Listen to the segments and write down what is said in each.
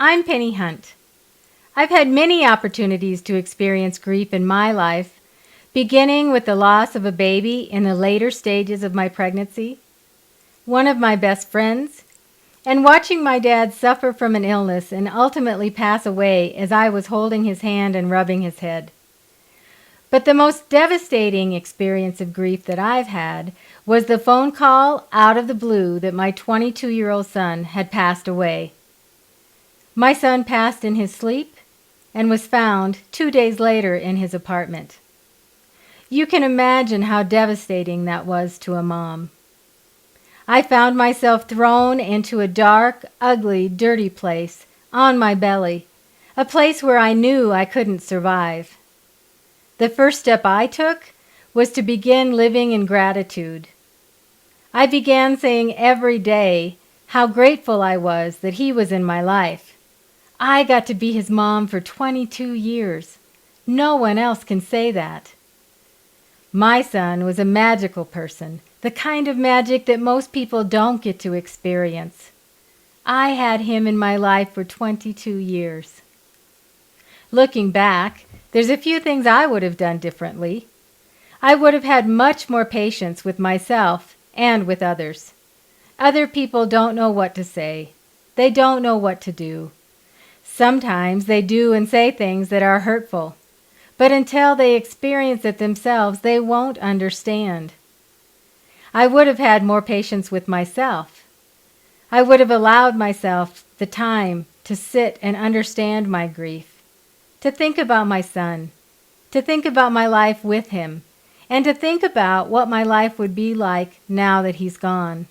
I'm Pennie Hunt. I've had many opportunities to experience grief in my life, beginning with the loss of a baby in the later stages of my pregnancy, one of my best friends, and watching my dad suffer from an illness and ultimately pass away as I was holding his hand and rubbing his head. But the most devastating experience of grief that I've had was the phone call out of the blue that my 22-year-old son had passed away. My son passed in his sleep and was found 2 days later in his apartment. You can imagine how devastating that was to a mom. I found myself thrown into a dark, ugly, dirty place on my belly, a place where I knew I couldn't survive. The first step I took was to begin living in gratitude. I began saying every day how grateful I was that he was in my life. I got to be his mom for 22 years. No one else can say that. My son was a magical person, the kind of magic that most people don't get to experience. I had him in my life for 22 years. Looking back, there's a few things I would have done differently. I would have had much more patience with myself and with others. Other people don't know what to say. They don't know what to do. Sometimes they do and say things that are hurtful, but until they experience it themselves, they won't understand. I would have had more patience with myself. I would have allowed myself the time to sit and understand my grief, to think about my son, to think about my life with him, and to think about what my life would be like now that he's gone.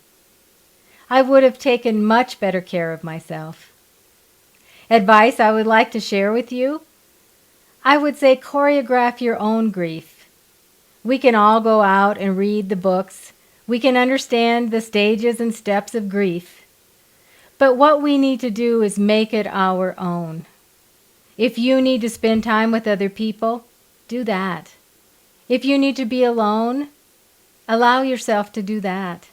I would have taken much better care of myself. Advice I would like to share with you? I would say choreograph your own grief. We can all go out and read the books. We can understand the stages and steps of grief. But what we need to do is make it our own. If you need to spend time with other people, do that. If you need to be alone, allow yourself to do that.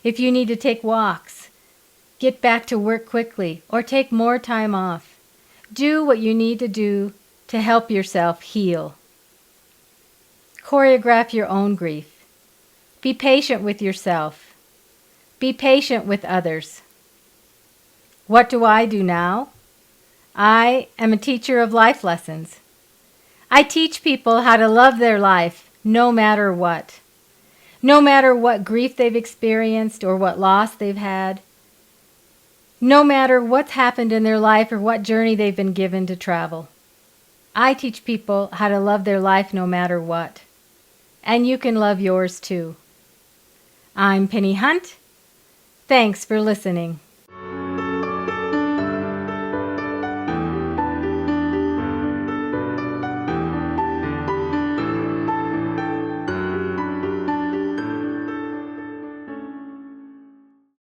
If you need to take walks, get back to work quickly, or take more time off. Do what you need to do to help yourself heal. Choreograph your own grief. Be patient with yourself. Be patient with others. What do I do now? I am a teacher of life lessons. I teach people how to love their life no matter what. No matter what grief they've experienced or what loss they've had. No matter what's happened in their life or what journey they've been given to travel. I teach people how to love their life no matter what. And you can love yours too. I'm Pennie Hunt. Thanks for listening.